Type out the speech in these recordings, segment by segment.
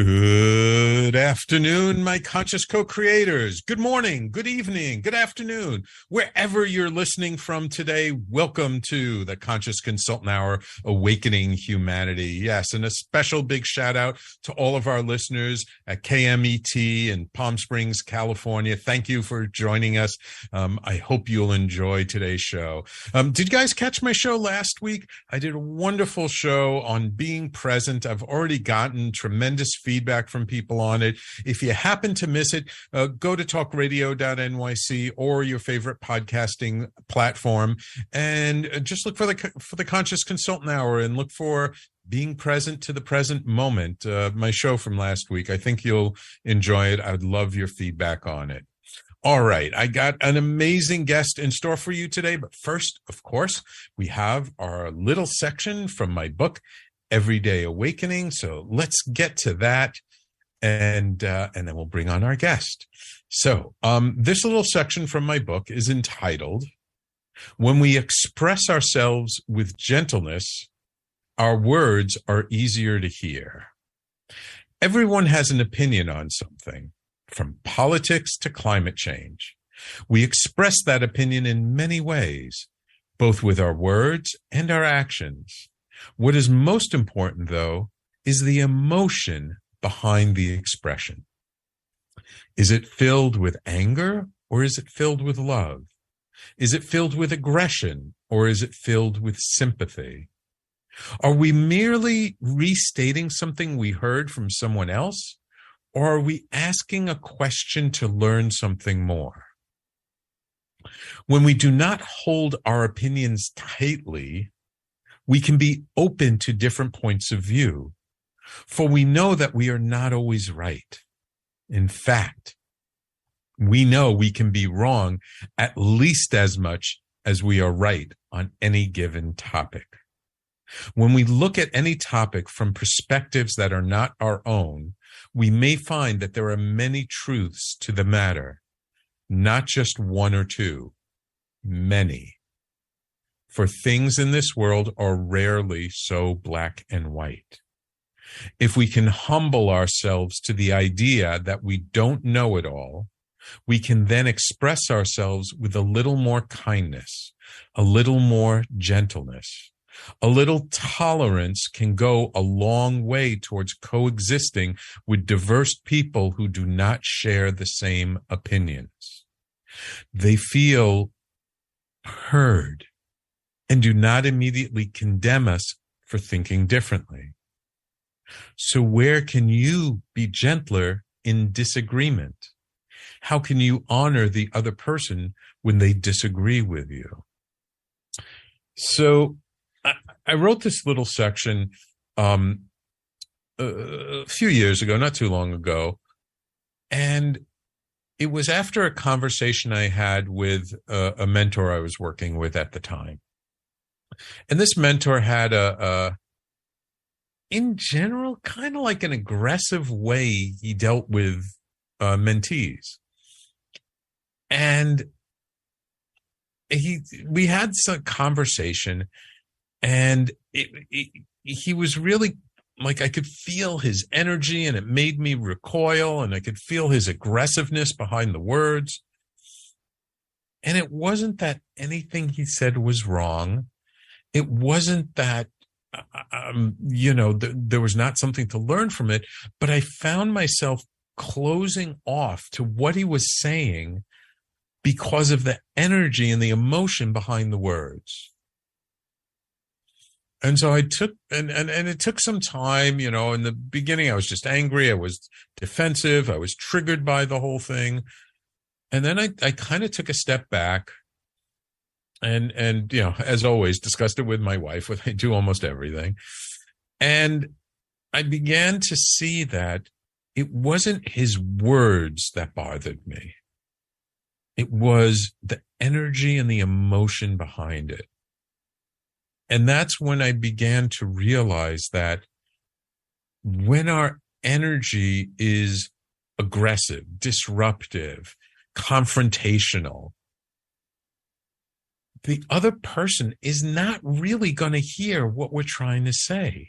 Good afternoon, my conscious co-creators. Good morning, good evening, good afternoon. Wherever you're listening from today, welcome to the Conscious Consultant Hour, Awakening Humanity. Yes, and a special big shout out to all of our listeners at KMET in Palm Springs, California. Thank you for joining us. I hope you'll enjoy today's show. Did you guys catch my show last week? I did a wonderful show on being present. I've already gotten tremendous feedback from people on it. If you happen to miss it, go to talkradio.nyc or your favorite podcasting platform and just look for the Conscious Consultant Hour and look for Being Present to the Present Moment, my show from last week. I think you'll enjoy it. I'd love your feedback on it. All right, I got an amazing guest in store for you today. But first, of course, we have our little section from my book, Everyday Awakening. So let's get to that, and then we'll bring on our guest. So this little section from my book is entitled, When We Express Ourselves with Gentleness, Our Words Are Easier to Hear. Everyone has an opinion on something, from politics to climate change. We express that opinion in many ways, both with our words and our actions. What is most important, though, is the emotion behind the expression. Is it filled with anger, or is it filled with love? Is it filled with aggression, or is it filled with sympathy? Are we merely restating something we heard from someone else, or are we asking a question to learn something more? When we do not hold our opinions tightly, we can be open to different points of view, for we know that we are not always right. In fact, we know we can be wrong at least as much as we are right on any given topic. When we look at any topic from perspectives that are not our own, we may find that there are many truths to the matter, not just one or two, many. For things in this world are rarely so black and white. If we can humble ourselves to the idea that we don't know it all, we can then express ourselves with a little more kindness, a little more gentleness. A little tolerance can go a long way towards coexisting with diverse people who do not share the same opinions. They feel heard and do not immediately condemn us for thinking differently. So where can you be gentler in disagreement? How can you honor the other person when they disagree with you? So I wrote this little section a few years ago, not too long ago, and it was after a conversation I had with a mentor I was working with at the time. And this mentor had in general, kind of like an aggressive way he dealt with mentees. And we had some conversation, and he was really, like, I could feel his energy, and it made me recoil, and I could feel his aggressiveness behind the words. And it wasn't that anything he said was wrong. It wasn't that, there was not something to learn from it, but I found myself closing off to what he was saying because of the energy and the emotion behind the words. And so I took, and it took some time, in the beginning I was just angry, I was defensive, I was triggered by the whole thing. And then I kind of took a step back and, as always, discussed it with my wife, what I do almost everything. And I began to see that it wasn't his words that bothered me. It was the energy and the emotion behind it. And that's when I began to realize that when our energy is aggressive, disruptive, confrontational, the other person is not really going to hear what we're trying to say.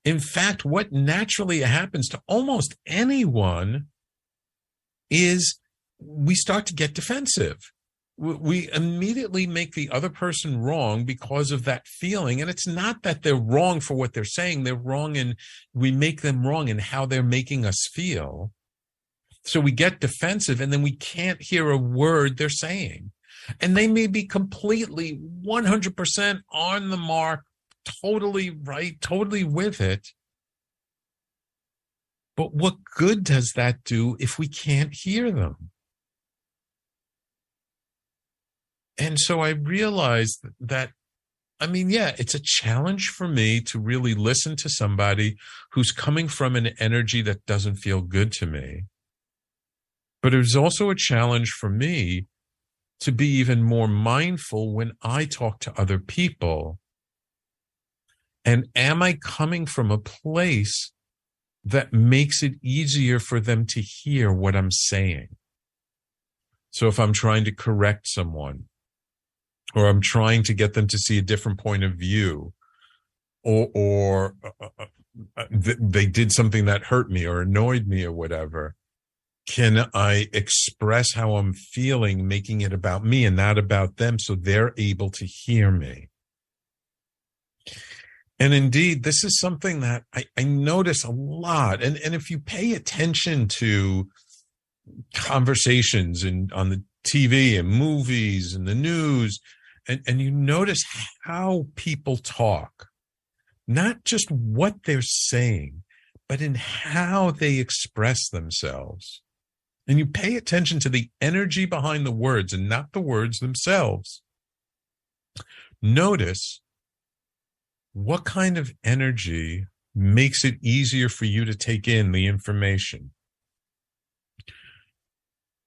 In fact, what naturally happens to almost anyone is we start to get defensive. We immediately make the other person wrong because of that feeling. And it's not that they're wrong for what they're saying. They're wrong, and we make them wrong in how they're making us feel. So we get defensive, and then we can't hear a word they're saying. And they may be completely 100% on the mark, totally right, totally with it. But what good does that do if we can't hear them? And so I realized that, it's a challenge for me to really listen to somebody who's coming from an energy that doesn't feel good to me. But it was also a challenge for me to be even more mindful when I talk to other people. And am I coming from a place that makes it easier for them to hear what I'm saying? So if I'm trying to correct someone, or I'm trying to get them to see a different point of view, or they did something that hurt me or annoyed me or whatever, can I express how I'm feeling, making it about me and not about them, so they're able to hear me? And indeed, this is something that I notice a lot. And if you pay attention to conversations on the TV and movies and the news, and you notice how people talk, not just what they're saying, but in how they express themselves. And you pay attention to the energy behind the words and not the words themselves. Notice what kind of energy makes it easier for you to take in the information.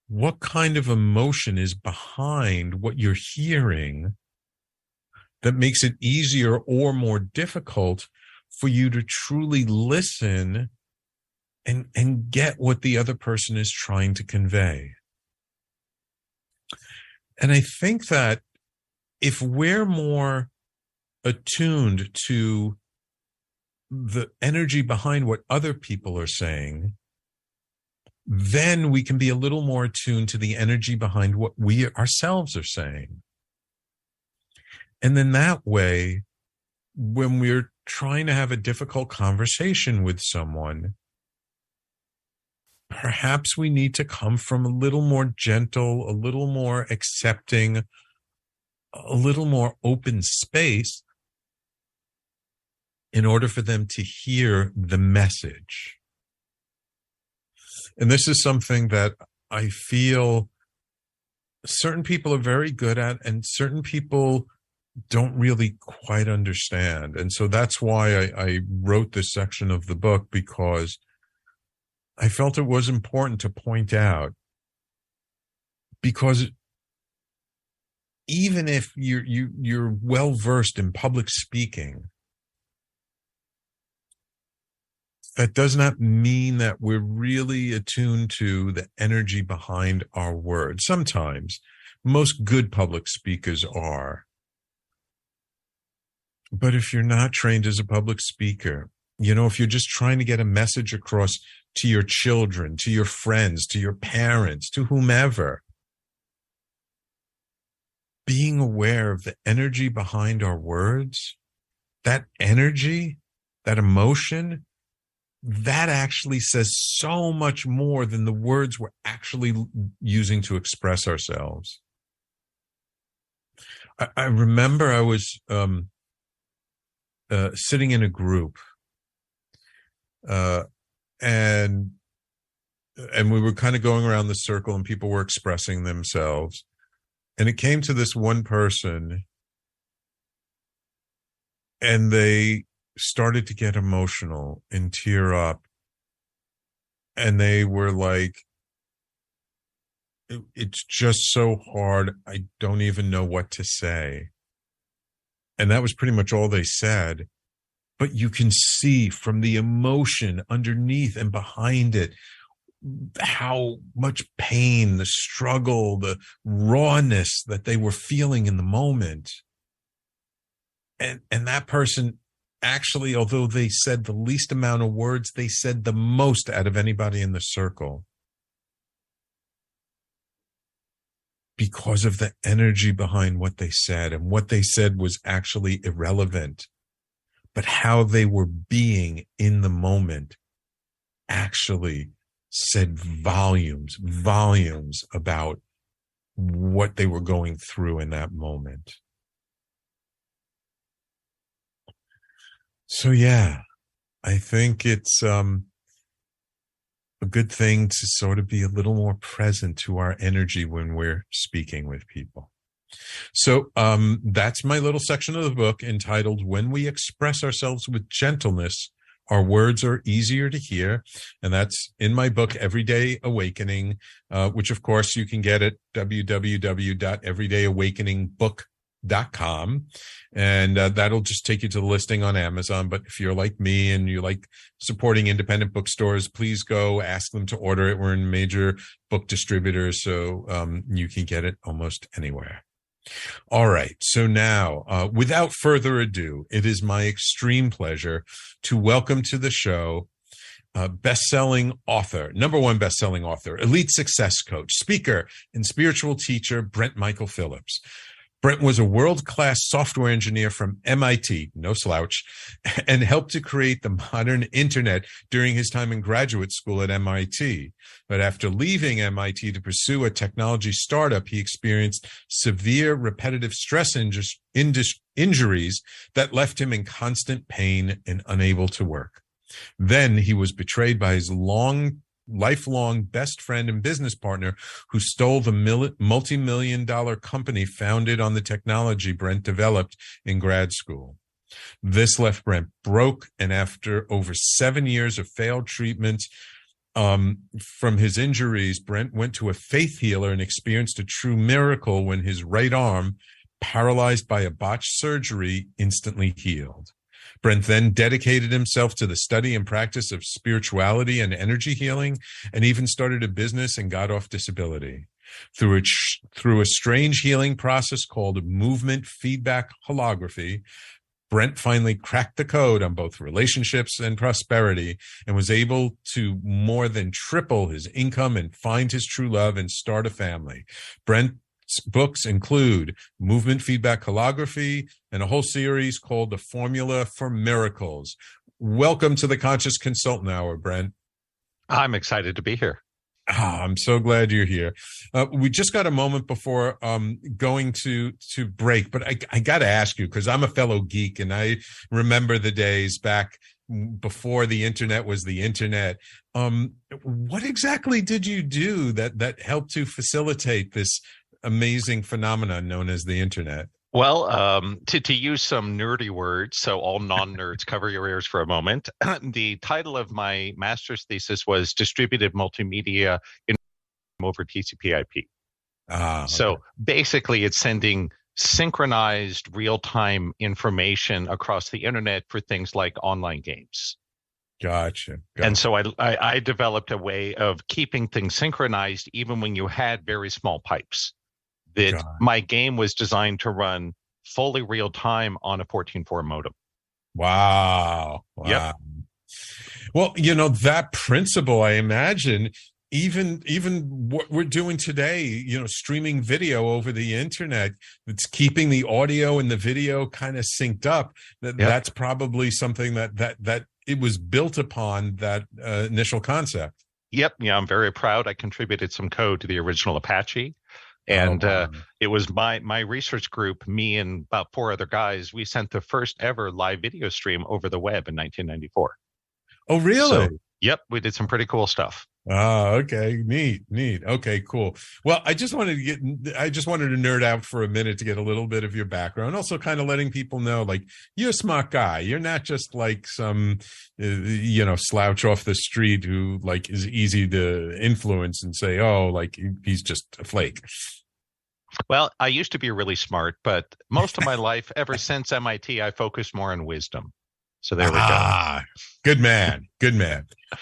What kind of emotion is behind what you're hearing that makes it easier or more difficult for you to truly listen and get what the other person is trying to convey? And I think that if we're more attuned to the energy behind what other people are saying, then we can be a little more attuned to the energy behind what we ourselves are saying. And then that way, when we're trying to have a difficult conversation with someone, perhaps we need to come from a little more gentle, a little more accepting, a little more open space in order for them to hear the message. And this is something that I feel certain people are very good at, and certain people don't really quite understand. And so that's why I wrote this section of the book, because I felt it was important to point out, because even if you're well versed in public speaking, that does not mean that we're really attuned to the energy behind our words. Sometimes, most good public speakers are. But if you're not trained as a public speaker, if you're just trying to get a message across to your children, to your friends, to your parents, to whomever, being aware of the energy behind our words, that energy, that emotion, that actually says so much more than the words we're actually using to express ourselves. I remember I was sitting in a group, and we were kind of going around the circle, and people were expressing themselves. And it came to this one person, and they started to get emotional and tear up. And they were like, it's just so hard. I don't even know what to say. And that was pretty much all they said. But you can see from the emotion underneath and behind it, how much pain, the struggle, the rawness that they were feeling in the moment. And that person actually, although they said the least amount of words, they said the most out of anybody in the circle. Because of the energy behind what they said, and what they said was actually irrelevant, but how they were being in the moment actually said volumes about what they were going through in that moment. So yeah, I think it's a good thing to sort of be a little more present to our energy when we're speaking with people. So that's my little section of the book entitled "When We Express Ourselves with Gentleness, Our Words Are Easier to Hear." And that's in my book, Everyday Awakening, which of course you can get at www.everydayawakeningbook.com. And that'll just take you to the listing on Amazon. But if you're like me and you like supporting independent bookstores, please go ask them to order it. We're in major book distributors, so you can get it almost anywhere. All right. So now, without further ado, it is my extreme pleasure to welcome to the show best-selling author, #1 best-selling author, elite success coach, speaker, and spiritual teacher, Brent Michael Phillips. Brent was a world-class software engineer from MIT, no slouch, and helped to create the modern internet during his time in graduate school at MIT. But after leaving MIT to pursue a technology startup, he experienced severe repetitive stress injuries that left him in constant pain and unable to work. Then he was betrayed by his lifelong best friend and business partner, who stole the multi-million-dollar company founded on the technology Brent developed in grad school. This left Brent broke, and after over 7 years of failed treatment from his injuries, Brent went to a faith healer and experienced a true miracle when his right arm, paralyzed by a botched surgery, instantly healed. Brent then dedicated himself to the study and practice of spirituality and energy healing, and even started a business and got off disability. Through a strange healing process called movement feedback holography, Brent finally cracked the code on both relationships and prosperity, and was able to more than triple his income and find his true love and start a family. Brent's books include Movement Feedback Holography and a whole series called The Formula for Miracles. Welcome to the Conscious Consultant Hour, Brent. I'm excited to be here. I'm so glad you're here. We just got a moment before going to break, but I got to ask you, because I'm a fellow geek and I remember the days back before the internet was the internet. What exactly did you do that helped to facilitate this amazing phenomenon known as the internet? Well, to use some nerdy words, so all non-nerds cover your ears for a moment. The title of my master's thesis was Distributed Multimedia over TCP/IP. So basically, it's sending synchronized real-time information across the internet for things like online games. Gotcha. And so I developed a way of keeping things synchronized even when you had very small pipes. That my game was designed to run fully real time on a 14.4 modem. Wow. Yep. Well, that principle, I imagine, even what we're doing today, streaming video over the internet, it's keeping the audio and the video kind of synced up. That's probably something that it was built upon, that initial concept. Yep. Yeah, I'm very proud. I contributed some code to the original Apache. And it was my research group, me and about 4 other guys, we sent the first ever live video stream over the web in 1994. Oh, really? So, yep, we did some pretty cool stuff. Okay. Neat. Okay, cool. Well, I just wanted to nerd out for a minute to get a little bit of your background. Also kind of letting people know, like, you're a smart guy. You're not just like some, slouch off the street who like is easy to influence and say, oh, like he's just a flake. Well, I used to be really smart, but most of my life, ever since MIT, I focused more on wisdom. So there we go. Good man.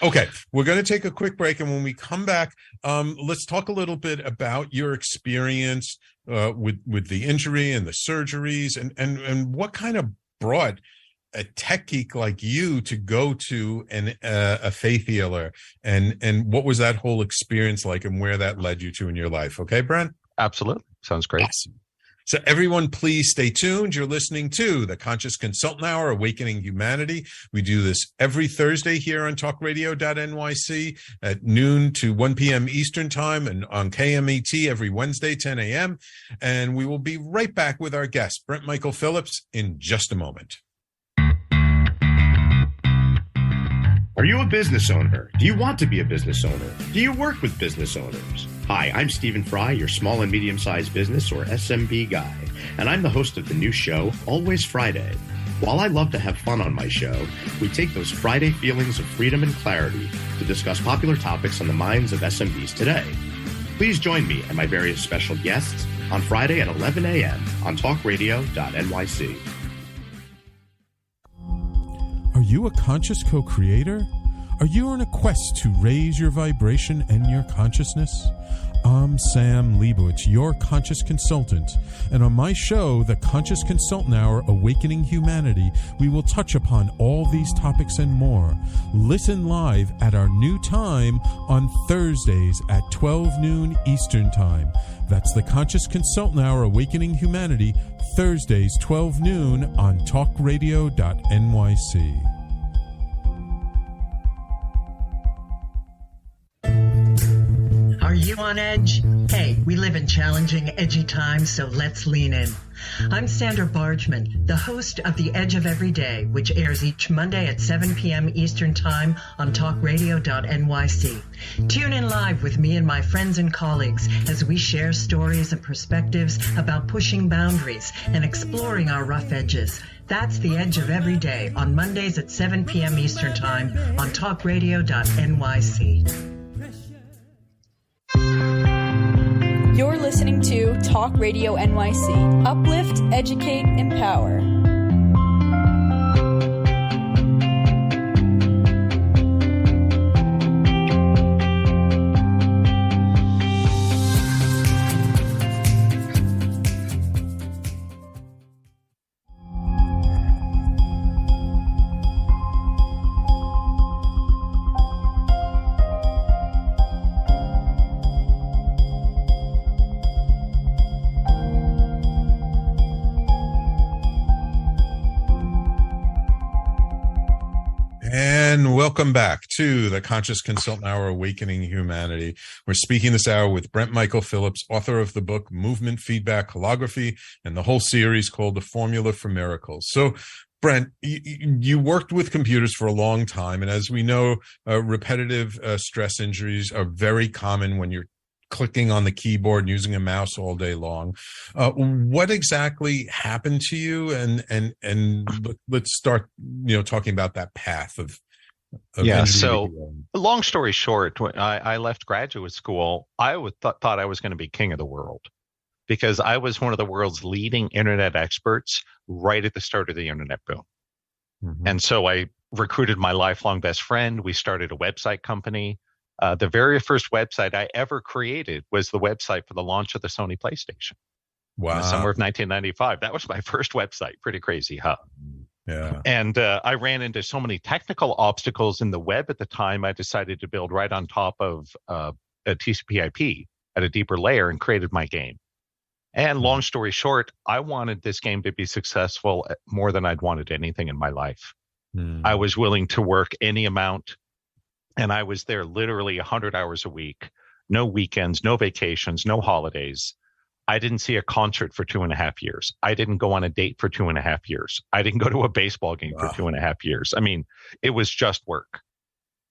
Okay, we're going to take a quick break, and when we come back, let's talk a little bit about your experience with the injury and the surgeries, and what kind of brought a tech geek like you to go to a faith healer, and what was that whole experience like, and where that led you to in your life? Okay, Brent? Absolutely. Sounds great. Awesome. So everyone, please stay tuned. You're listening to the Conscious Consultant Hour, Awakening Humanity. We do this every Thursday here on talkradio.nyc at noon to 1 p.m. Eastern Time, and on KMET every Wednesday, 10 a.m. And we will be right back with our guest, Brent Michael Phillips, in just a moment. Are you a business owner? Do you want to be a business owner? Do you work with business owners? Hi, I'm Stephen Fry, your small and medium-sized business, or SMB guy, and I'm the host of the new show, Always Friday. While I love to have fun on my show, we take those Friday feelings of freedom and clarity to discuss popular topics on the minds of SMBs today. Please join me and my various special guests on Friday at 11 a.m. on talkradio.nyc. Are you a conscious co-creator? Are you on a quest to raise your vibration and your consciousness? I'm Sam Leibowitz, your conscious consultant, and on my show, The Conscious Consultant Hour, Awakening Humanity, we will touch upon all these topics and more. Listen live at our new time on Thursdays at 12 noon Eastern Time. That's The Conscious Consultant Hour, Awakening Humanity, Thursdays, 12 noon on talkradio.nyc. Are you on edge? Hey, we live in challenging, edgy times, so let's lean in. I'm Sandra Bargeman, the host of The Edge of Every Day, which airs each Monday at 7 p.m. Eastern Time on talkradio.nyc. Tune in live with me and my friends and colleagues as we share stories and perspectives about pushing boundaries and exploring our rough edges. That's The Edge of Every Day on Mondays at 7 p.m. Eastern Time on talkradio.nyc. You're listening to Talk Radio NYC. Uplift, educate, empower. And welcome back to the Conscious Consultant Hour, Awakening Humanity. We're speaking this hour with Brent Michael Phillips, author of the book Movement, Feedback, Holography, and the whole series called The Formula for Miracles. So, Brent, you worked with computers for a long time, and as we know, repetitive stress injuries are very common when you're clicking on the keyboard and using a mouse all day long. What exactly happened to you? And let's start, talking about that path of yeah. So long story short, when I left graduate school, I thought I was going to be king of the world because I was one of the world's leading internet experts right at the start of the internet boom. Mm-hmm. And so I recruited my lifelong best friend. We started a website company. The very first website I ever created was the website for the launch of the Sony PlayStation. Wow. In the summer of 1995. That was my first website. Pretty crazy, huh? Yeah. And I ran into so many technical obstacles in the web at the time, I decided to build right on top of a TCP/IP at a deeper layer and created my game. And long story short, I wanted this game to be successful more than I'd wanted anything in my life. I was willing to work any amount. And I was there literally 100 hours a week, no weekends, no vacations, no holidays. I didn't see a concert for 2.5 years. I didn't go on a date for 2.5 years. I didn't go to a baseball game for 2.5 years. I mean, it was just work.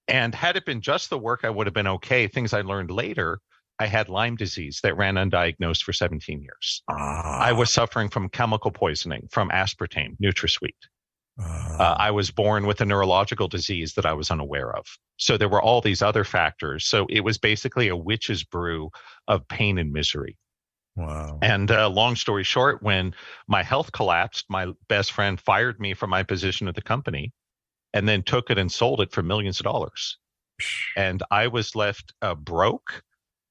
And had it been just the work, I would have been okay. Things I learned later, I had Lyme disease that ran undiagnosed for 17 years. I was suffering from chemical poisoning from aspartame, NutraSweet. I was born with a neurological disease that I was unaware of. So there were all these other factors. So it was basically a witch's brew of pain and misery. Wow. And long story short, when my health collapsed, my best friend fired me from my position at the company and then took it and sold it for millions of dollars. And I was left broke,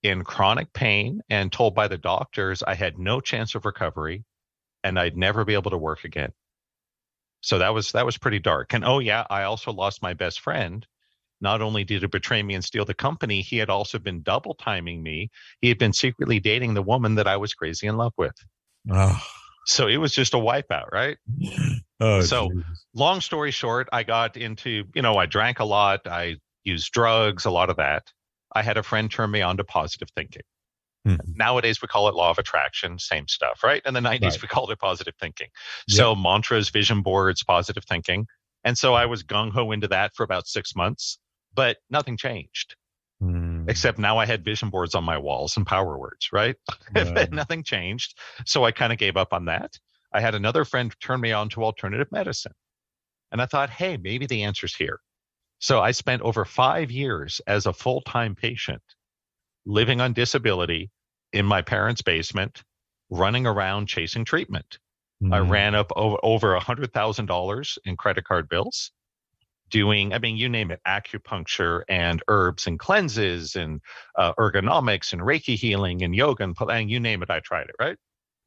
in chronic pain, and told by the doctors I had no chance of recovery and I'd never be able to work again. So that was pretty dark. And oh yeah, I also lost my best friend. Not only did he betray me and steal the company, he had also been double timing me. He had been secretly dating the woman that I was crazy in love with. Oh, So it was just a wipeout, right? oh, So geez. long story short, I got into, I drank a lot. I used drugs, a lot of that. I had a friend turn me on to positive thinking. Nowadays, we call it law of attraction, same stuff, right? In the 90s, Right. we called it positive thinking. So mantras, vision boards, positive thinking. And so I was gung-ho into that for about 6 months, but nothing changed. Except now I had vision boards on my walls and power words, right? But nothing changed. So I kind of gave up on that. I had another friend turn me on to alternative medicine. And I thought, hey, maybe the answer's here. So I spent over 5 years as a full-time patient living on disability in my parents' basement, running around chasing treatment. I ran up over $100,000 in credit card bills, doing, you name it, acupuncture and herbs and cleanses and ergonomics and Reiki healing and yoga and you name it, I tried it, right?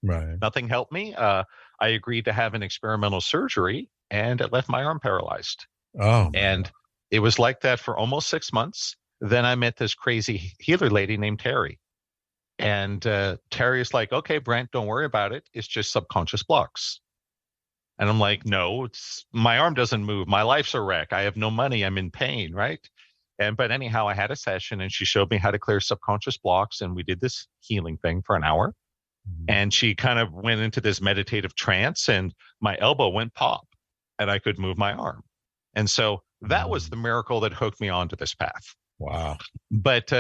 Right. Nothing helped me. I agreed to have an experimental surgery and it left my arm paralyzed. Oh, and it was like that for almost 6 months. Then I met this crazy healer lady named Terry. And Terry is like, okay, Brent, don't worry about it. It's just subconscious blocks. And I'm like, no, my arm doesn't move. My life's a wreck. I have no money. I'm in pain, right? But anyhow, I had a session and she showed me how to clear subconscious blocks. And we did this healing thing for an hour. And she kind of went into this meditative trance and my elbow went pop and I could move my arm. And so that was the miracle that hooked me onto this path. wow. But,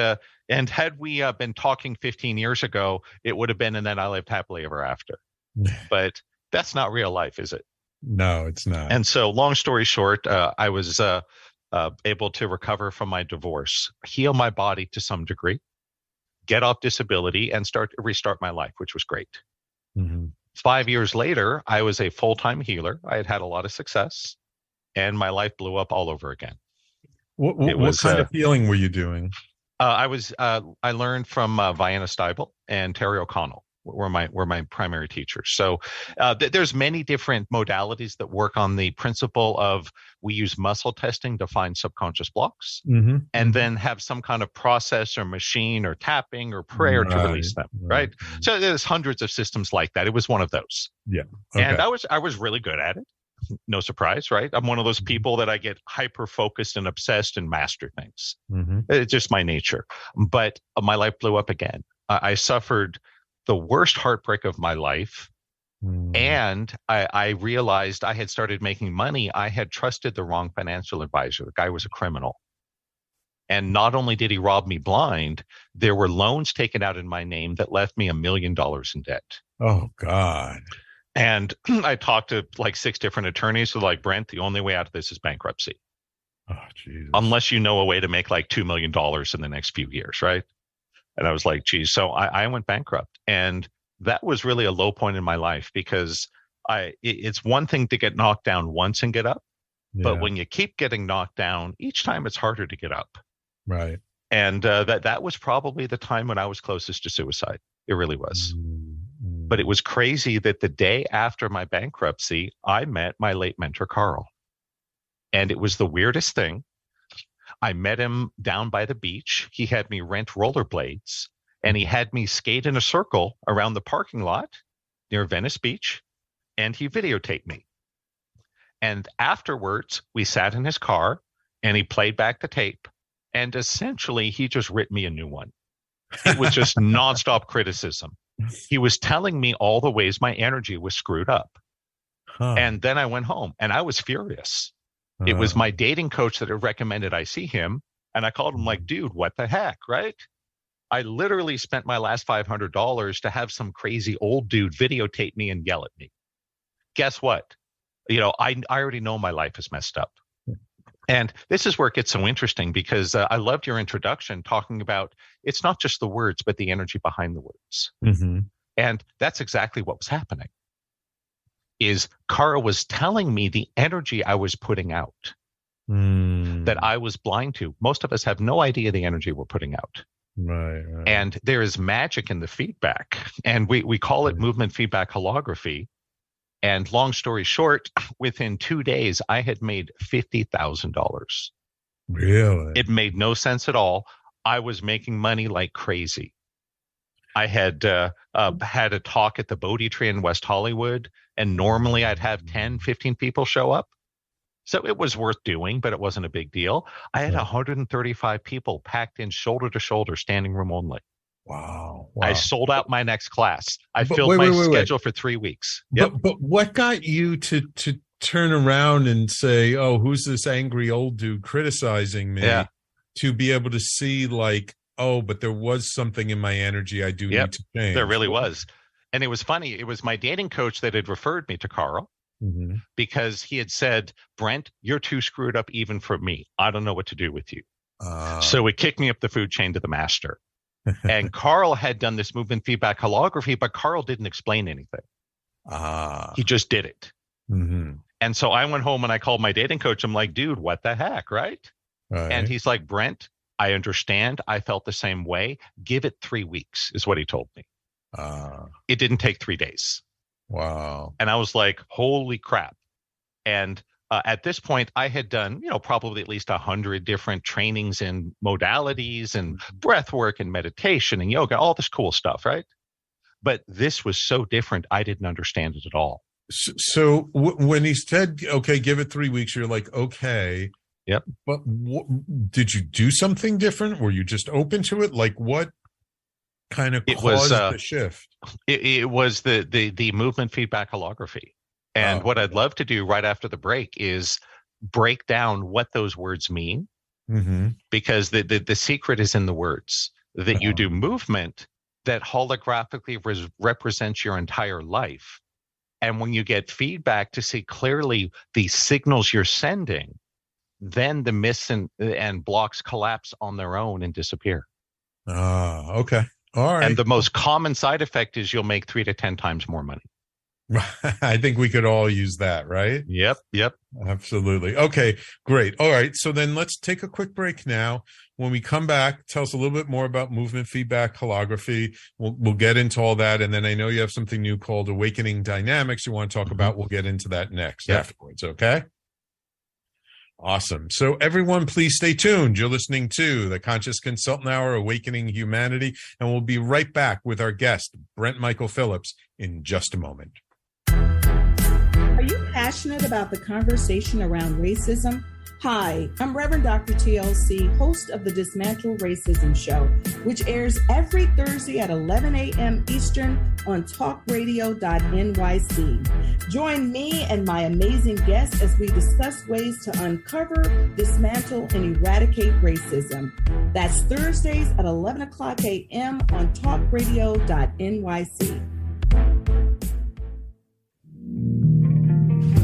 and had we been talking 15 years ago, it would have been, and then I lived happily ever after. But that's not real life, is it? No, it's not. And so long story short, I was able to recover from my divorce, heal my body to some degree, get off disability and restart my life, which was great. 5 years later, I was a full-time healer. I had a lot of success and my life blew up all over again. What kind of healing were you doing? I learned from Vienna Steibel and Terry O'Connell were my primary teachers. So there's many different modalities that work on the principle of we use muscle testing to find subconscious blocks and then have some kind of process or machine or tapping or prayer to release them. Right. So there's hundreds of systems like that. It was one of those. Yeah. Okay. And I was really good at it. No surprise, right? I'm one of those people that I get hyper focused and obsessed and master things. It's just my nature. But my life blew up again. I suffered the worst heartbreak of my life. And I realized I had started making money. I had trusted the wrong financial advisor. The guy was a criminal. And not only did he rob me blind, there were loans taken out in my name that left me $1 million in debt. Oh, God. And I talked to like 6 different attorneys who were like, Brent, the only way out of this is bankruptcy. Oh, Jesus. Unless you know a way to make like $2 million in the next few years, right? And I was like, geez. So I went bankrupt. And that was really a low point in my life because it's one thing to get knocked down once and get up. Yeah. But when you keep getting knocked down, each time it's harder to get up. Right. And that was probably the time when I was closest to suicide. It really was. But it was crazy that the day after my bankruptcy, I met my late mentor, Carl. And it was the weirdest thing. I met him down by the beach. He had me rent rollerblades and he had me skate in a circle around the parking lot near Venice Beach. And he videotaped me. And afterwards, we sat in his car and he played back the tape. And essentially, he just ripped me a new one. It was just nonstop criticism. He was telling me all the ways my energy was screwed up. And then I went home and I was furious. It was my dating coach that had recommended I see him. And I called him like, dude, what the heck, right? I literally spent my last $500 to have some crazy old dude videotape me and yell at me. Guess what? I already know my life is messed up. And this is where it gets so interesting because I loved your introduction talking about it's not just the words, but the energy behind the words. And that's exactly what was happening. Is Carl was telling me the energy I was putting out that I was blind to. Most of us have no idea the energy we're putting out. Right. And there is magic in the feedback. And we call it movement feedback holography. And long story short, within 2 days, I had made $50,000. Really? It made no sense at all. I was making money like crazy. I had had a talk at the Bodhi Tree in West Hollywood, and normally I'd have 10, 15 people show up. So it was worth doing, but it wasn't a big deal. I had 135 people packed in shoulder to shoulder, standing room only. Wow. I sold out my next class. I But filled wait, my wait. schedule for 3 weeks. Yep. But what got you to turn around and say, "Oh, who's this angry old dude criticizing me?" Yeah. To be able to see, like, oh, but there was something in my energy I do need to change. There really was. And it was funny. It was my dating coach that had referred me to Carl because he had said, "Brent, you're too screwed up even for me. I don't know what to do with you." So it kicked me up the food chain to the master. And Carl had done this movement feedback holography, but Carl didn't explain anything. He just did it. And so I went home and I called my dating coach. I'm like, "Dude, what the heck?" Right? And he's like, "Brent, I understand. I felt the same way. Give it 3 weeks," is what he told me. It didn't take 3 days. Wow. And I was like, holy crap. And at this point, I had done, probably at least 100 different trainings and modalities and breath work and meditation and yoga, all this cool stuff, right? But this was so different. I didn't understand it at all. So when he said, "Okay, give it 3 weeks," you're like, "Okay." Yep. But did you do something different? Were you just open to it? Like, what kind of caused the shift? It was the movement feedback holography. And what I'd love to do right after the break is break down what those words mean, because the secret is in the words that you do movement that holographically represents your entire life. And when you get feedback to see clearly the signals you're sending, then the myths and blocks collapse on their own and disappear. Okay. All right. And the most common side effect is you'll make 3 to 10 times more money. I think we could all use that, right? Yep. Absolutely. Okay, great. All right. So then let's take a quick break now. When we come back, tell us a little bit more about movement feedback holography. We'll get into all that. And then I know you have something new called Awakening Dynamics you want to talk about. We'll get into that next afterwards. Okay. Awesome. So everyone, please stay tuned. You're listening to the Conscious Consultant Hour, Awakening Humanity, and we'll be right back with our guest, Brent Michael Phillips, in just a moment. Are you passionate about the conversation around racism? Hi, I'm Reverend Dr. TLC, host of the Dismantle Racism Show, which airs every Thursday at 11 a.m. Eastern on talkradio.nyc. Join me and my amazing guests as we discuss ways to uncover, dismantle, and eradicate racism. That's Thursdays at 11 o'clock a.m. on talkradio.nyc.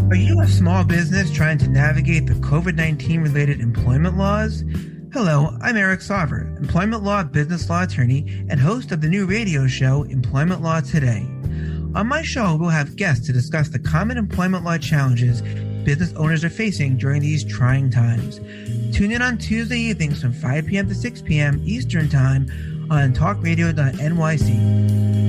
Are you a small business trying to navigate the COVID-19 related employment laws? Hello, I'm Eric Sauver, employment law business law attorney and host of the new radio show Employment Law Today. On my show, we'll have guests to discuss the common employment law challenges business owners are facing during these trying times. Tune in on Tuesday evenings from 5 p.m. to 6 p.m. Eastern Time on talkradio.nyc.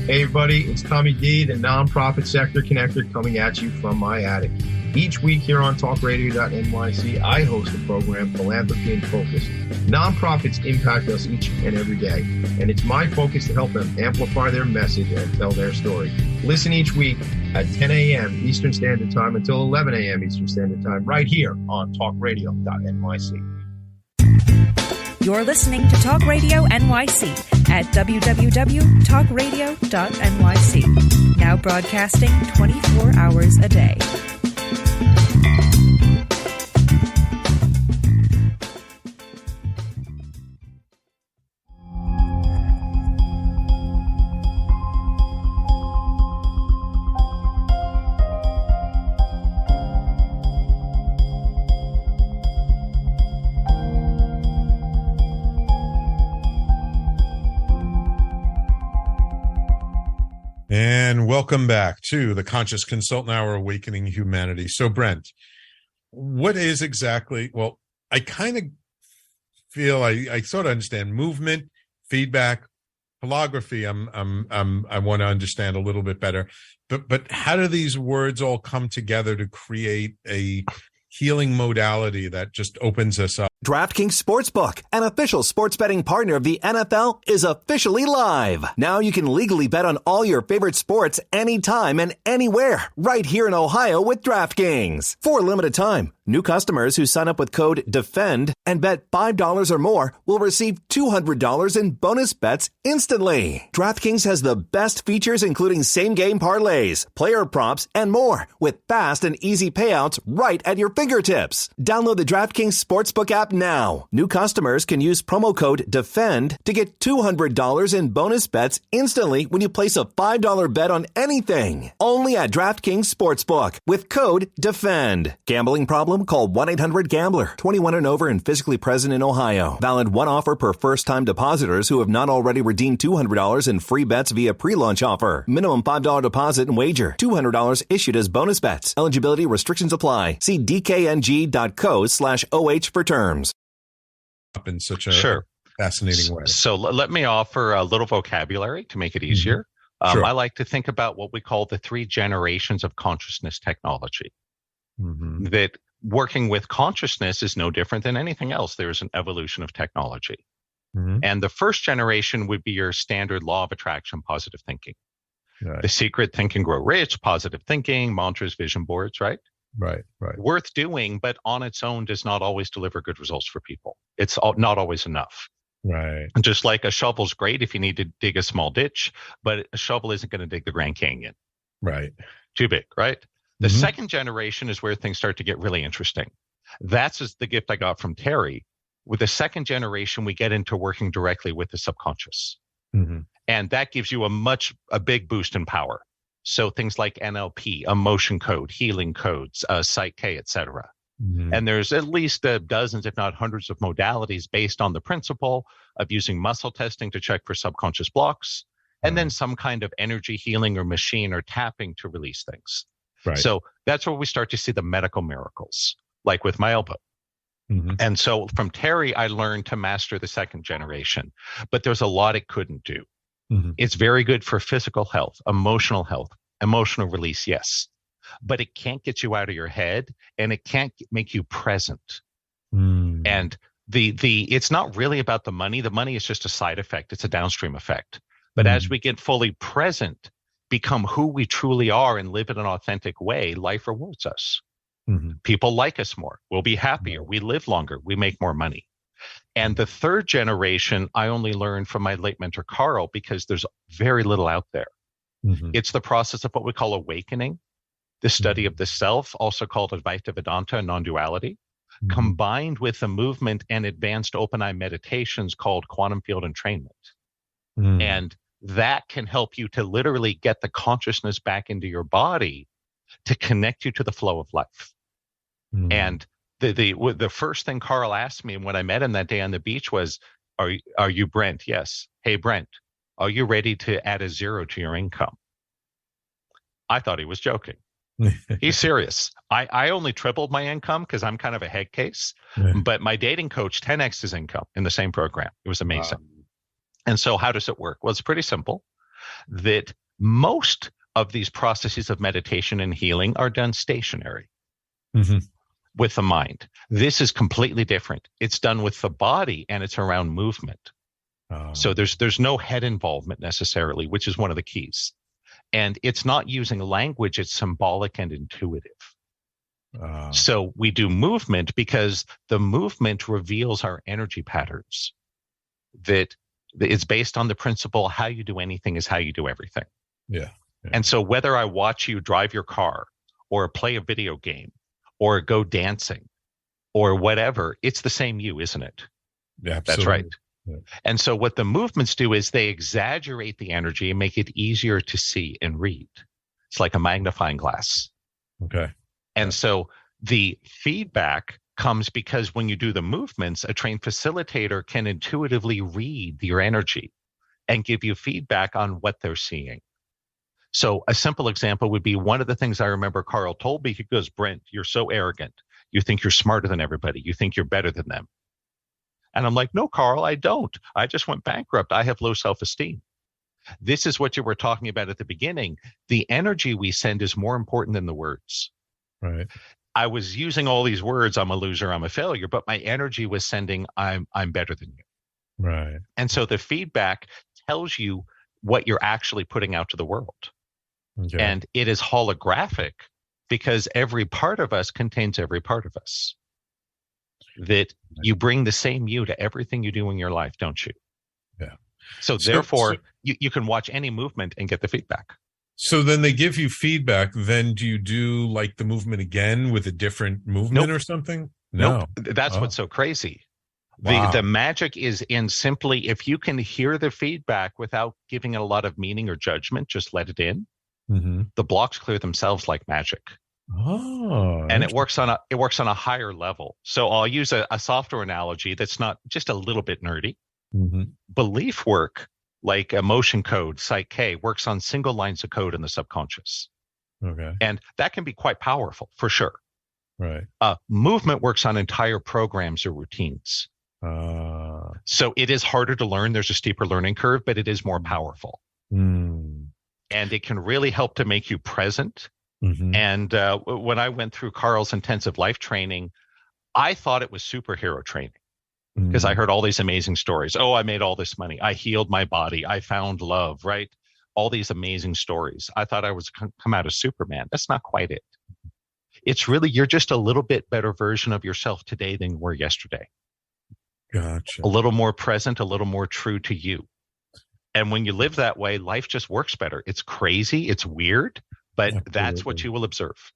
Hey everybody, it's Tommy D, the nonprofit sector connector, coming at you from my attic. Each week here on talkradio.nyc, I host the program Philanthropy in Focus. Nonprofits impact us each and every day, and it's my focus to help them amplify their message and tell their story. Listen each week at 10 a.m. Eastern Standard Time until 11 a.m. Eastern Standard Time right here on talkradio.nyc. You're listening to Talk Radio NYC at www.talkradio.nyc. Now broadcasting 24 hours a day. And welcome back to the Conscious Consultant Hour, Awakening Humanity. So, Brent, what is exactly, well, I kind of feel I sort of understand movement, feedback, holography. I want to understand a little bit better. But how do these words all come together to create a healing modality that just opens us up? DraftKings Sportsbook, an official sports betting partner of the NFL, is officially live. Now you can legally bet on all your favorite sports anytime and anywhere, right here in Ohio with DraftKings. For a limited time, new customers who sign up with code DEFEND and bet $5 or more will receive $200 in bonus bets instantly. DraftKings has the best features, including same-game parlays, player props, and more, with fast and easy payouts right at your fingertips. Download the DraftKings Sportsbook app now. New customers can use promo code DEFEND to get $200 in bonus bets instantly when you place a $5 bet on anything. Only at DraftKings Sportsbook with code DEFEND. Gambling problem? Call 1-800-GAMBLER. 21 and over and physically present in Ohio. Valid one offer per first-time depositors who have not already redeemed $200 in free bets via pre-launch offer. Minimum $5 deposit and wager. $200 issued as bonus bets. Eligibility restrictions apply. See dkng.co/OH for terms. Up in such a fascinating way. So let me offer a little vocabulary to make it easier. I like to think about what we call the 3 generations of consciousness technology. That working with consciousness is no different than anything else. There's an evolution of technology. And the first generation would be your standard law of attraction, positive thinking. Right. The secret, Think and Grow Rich, positive thinking, mantras, vision boards, right? Right. Worth doing, but on its own does not always deliver good results for people. It's not always enough. Right. Just like a shovel's great if you need to dig a small ditch, but a shovel isn't going to dig the Grand Canyon. Right. Too big, right? The second generation is where things start to get really interesting. That's just the gift I got from Terry. With the second generation, we get into working directly with the subconscious. And that gives you a big boost in power. So things like NLP, emotion code, healing codes, Psych-K, etc. And there's at least dozens, if not hundreds of modalities based on the principle of using muscle testing to check for subconscious blocks, and then some kind of energy healing or machine or tapping to release things. Right. So that's where we start to see the medical miracles, like with my elbow. And so from Terry, I learned to master the second generation, but there's a lot it couldn't do. It's very good for physical health, emotional release, yes. But it can't get you out of your head, and it can't make you present. And it's not really about the money. The money is just a side effect. It's a downstream effect. But as we get fully present, become who we truly are and live in an authentic way, life rewards us. People like us more. We'll be happier. We live longer. We make more money. And the third generation, I only learned from my late mentor, Carl, because there's very little out there. It's the process of what we call awakening, the study of the self, also called Advaita Vedanta, non-duality, combined with a movement and advanced open-eye meditations called quantum field entrainment. And that can help you to literally get the consciousness back into your body to connect you to the flow of life. And the first thing Carl asked me when I met him that day on the beach was, are you Brent? Yes. Hey, Brent, are you ready to add a 0 to your income? I thought he was joking. He's serious. I only tripled my income because I'm kind of a head case, but my dating coach 10x'd his income in the same program. It was amazing. And so how does it work? Well, it's pretty simple. That most of these processes of meditation and healing are done stationary. With the mind. This is completely different. It's done with the body, and it's around movement. So there's no head involvement necessarily, which is one of the keys. And it's not using language, it's symbolic and intuitive. So we do movement because the movement reveals our energy patterns. That it's based on the principle, how you do anything is how you do everything. And so whether I watch you drive your car or play a video game or go dancing or whatever, it's the same you, isn't it? Yeah, absolutely. That's right. Yeah. And so what the movements do is they exaggerate the energy and make it easier to see and read. It's like a magnifying glass. Okay. And so the feedback comes because when you do the movements, a trained facilitator can intuitively read your energy and give you feedback on what they're seeing. So a simple example would be one of the things I remember Carl told me. He goes, Brent, you're so arrogant. You think you're smarter than everybody. You think you're better than them. And I'm like, no, Carl, I don't. I just went bankrupt. I have low self-esteem. This is what you were talking about at the beginning. The energy we send is more important than the words. Right. I was using all these words, I'm a loser, I'm a failure, but my energy was sending, I'm better than you. Right. And so the feedback tells you what you're actually putting out to the world. Okay. And it is holographic because every part of us contains every part of us. That you bring the same you to everything you do in your life, don't you? Yeah. So therefore, you can watch any movement and get the feedback. So then they give you feedback. Then do you do like the movement again with a different movement or something? No. Nope. That's what's so crazy. Wow. The magic is in simply, if you can hear the feedback without giving it a lot of meaning or judgment, just let it in. Mm-hmm. The blocks clear themselves like magic. Oh, and it works on a higher level. So I'll use a software analogy that's not just a little bit nerdy. Mm-hmm. Belief work, like emotion code, Psych K, works on single lines of code in the subconscious. Okay. And that can be quite powerful for sure. Right. Movement works on entire programs or routines. So it is harder to learn. There's a steeper learning curve, but it is more powerful. Mm. And it can really help to make you present. Mm-hmm. And when I went through Carl's intensive life training, I thought it was superhero training because I heard all these amazing stories. Oh, I made all this money. I healed my body. I found love, right? All these amazing stories. I thought I was come out as Superman. That's not quite it. It's really, you're just a little bit better version of yourself today than you were yesterday. Gotcha. A little more present, a little more true to you. And when you live that way, life just works better. It's crazy. It's weird, but that's what you will observe.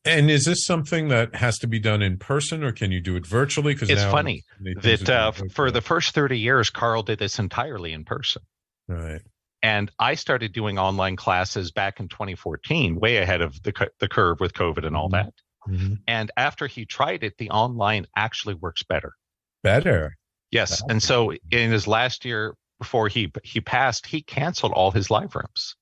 And is this something that has to be done in person, or can you do it virtually? Because it's funny that for the first 30 years, Carl did this entirely in person. Right. And I started doing online classes back in 2014, way ahead of the curve with COVID and all that. Mm-hmm. And after he tried it, the online actually works better. Better? Yes. And so in his last year before he passed, he canceled all his live rooms.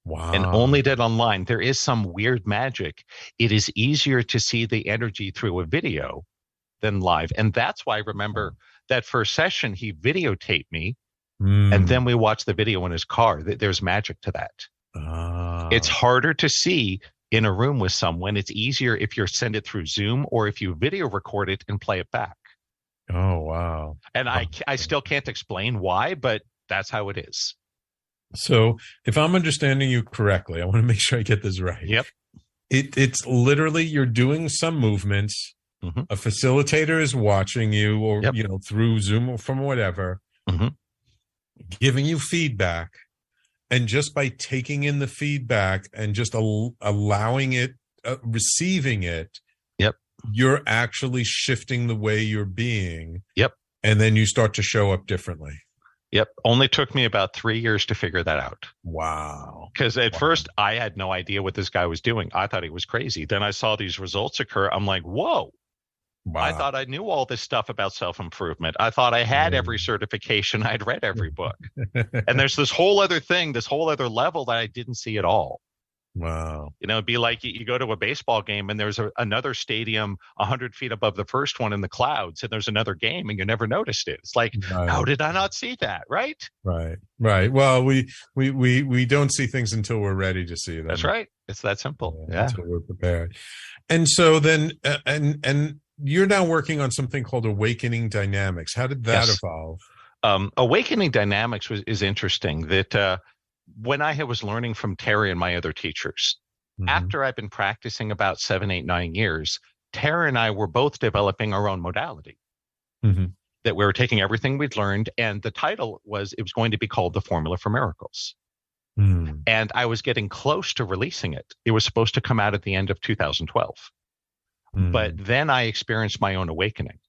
Wow. And only did online. There is some weird magic. It is easier to see the energy through a video than live. And that's why I remember that first session, he videotaped me. And then we watched the video in his car. There's magic to that. It's harder to see in a room with someone. It's easier if you send it through Zoom or if you video record it and play it back. Oh, wow. And I still can't explain why, but that's how it is. So if I'm understanding you correctly, I want to make sure I get this right. Yep. It's literally you're doing some movements. Mm-hmm. A facilitator is watching you or, through Zoom or from whatever, giving you feedback. And just by taking in the feedback and just allowing it, receiving it, you're actually shifting the way you're being. Yep. And then you start to show up differently. Yep. Only took me about 3 years to figure that out. Wow. Because at first I had no idea what this guy was doing. I thought he was crazy. Then I saw these results occur. I'm like, whoa. Wow. I thought I knew all this stuff about self-improvement. I thought I had every certification. I'd read every book. And there's this whole other thing, this whole other level that I didn't see at all. Wow. It'd be like you go to a baseball game and there's another stadium 100 feet above the first one in the clouds, and there's another game and you never noticed it. It's like, how did I not see that? Right. Right. Well, we don't see things until we're ready to see them. That's right. It's that simple. Yeah. Until we're prepared. And so then, and you're now working on something called Awakening Dynamics. How did that evolve? Awakening Dynamics is interesting. That when I was learning from Terry and my other teachers, after I've been practicing about 7, 8, 9 years, Terry and I were both developing our own modality. That we were taking everything we'd learned, and the title was going to be called The Formula for Miracles. And I was getting close to releasing it. It was supposed to come out at the end of 2012. But then I experienced my own awakening,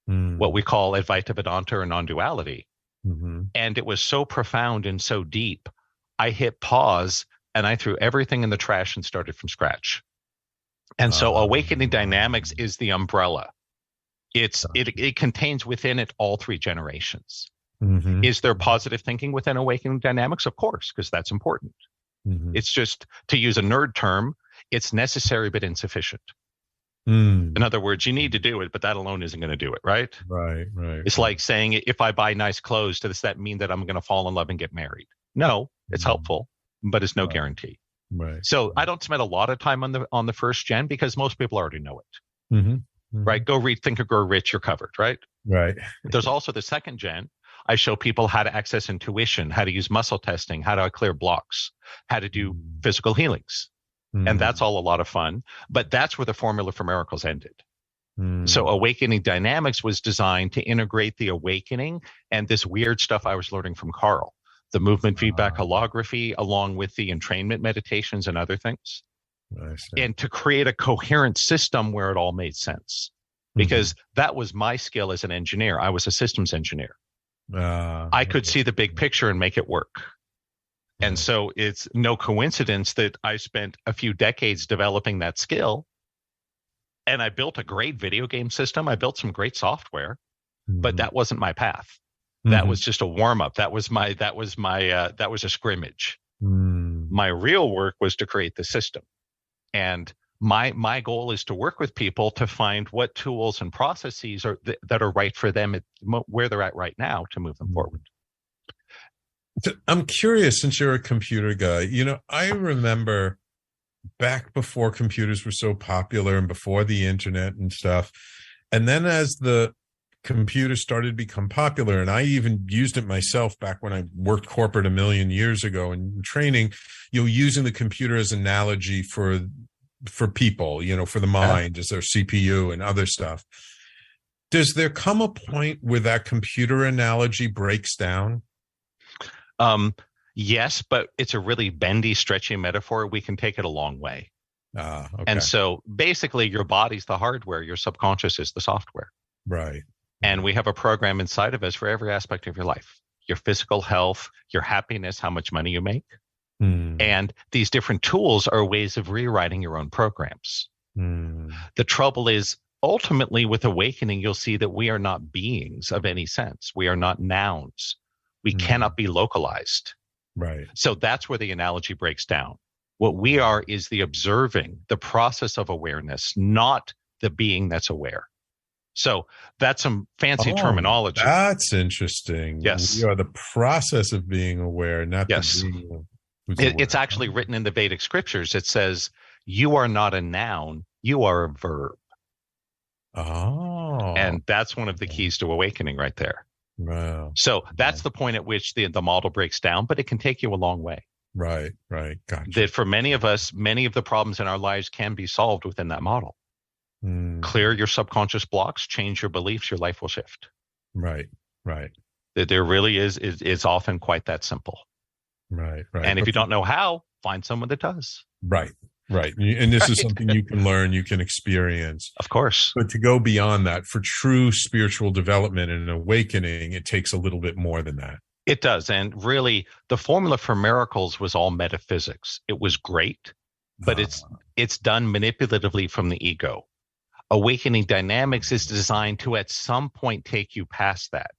what we call Advaita Vedanta or non-duality. And it was so profound and so deep, I hit pause and I threw everything in the trash and started from scratch. And so Awakening Dynamics is the umbrella. It contains within it all 3 generations. Is there positive thinking within Awakening Dynamics? Of course, because that's important. It's just, to use a nerd term, it's necessary but insufficient. In other words, you need to do it, but that alone isn't going to do it, right? Right. It's like saying, if I buy nice clothes, does that mean that I'm going to fall in love and get married? No, it's helpful, but it's no guarantee. Right. So I don't spend a lot of time on the first gen because most people already know it. Mm-hmm. Right? Go read Think or Grow Rich, you're covered, right? Right. There's also the second gen. I show people how to access intuition, how to use muscle testing, how to clear blocks, how to do physical healings. And that's all a lot of fun. But that's where the formula for miracles ended. So Awakening Dynamics was designed to integrate the awakening and this weird stuff I was learning from Carl, the movement feedback holography, along with the entrainment meditations and other things. And to create a coherent system where it all made sense. Because that was my skill as an engineer. I was a systems engineer. I could see the big picture and make it work. And so it's no coincidence that I spent a few decades developing that skill. And I built a great video game system. I built some great software, but that wasn't my path. That was just a warm up. That was a scrimmage. My real work was to create the system. And my goal is to work with people to find what tools and processes are that are right for them at where they're at right now to move them forward. I'm curious, since you're a computer guy, I remember back before computers were so popular and before the internet and stuff. And then as the computer started to become popular, and I even used it myself back when I worked corporate a million years ago in training, using the computer as an analogy for people, for the mind as their CPU and other stuff. Does there come a point where that computer analogy breaks down? Yes, but it's a really bendy, stretchy metaphor. We can take it a long way. Okay. And so basically your body's the hardware, your subconscious is the software. Right. And we have a program inside of us for every aspect of your life, your physical health, your happiness, how much money you make. And these different tools are ways of rewriting your own programs. The trouble is, ultimately with awakening, you'll see that we are not beings of any sense. We are not nouns. We cannot be localized. Right. So that's where the analogy breaks down. What we are is the observing, the process of awareness, not the being that's aware. So that's some fancy terminology. That's interesting. Yes. We are the process of being aware, not the being who's aware. It's actually written in the Vedic scriptures. It says, you are not a noun, you are a verb. And that's one of the keys to awakening right there. Wow. So that's the point at which the model breaks down, but it can take you a long way. Right. Gotcha. That for many of us, many of the problems in our lives can be solved within that model. Clear your subconscious blocks, change your beliefs, your life will shift. Right. That there really is often quite that simple. Right. And if you don't know how, find someone that does. Right. And this is something you can learn, you can experience. Of course. But to go beyond that, for true spiritual development and awakening, it takes a little bit more than that. It does. And really, the formula for miracles was all metaphysics. It was great, but it's done manipulatively from the ego. Awakening Dynamics is designed to at some point take you past that,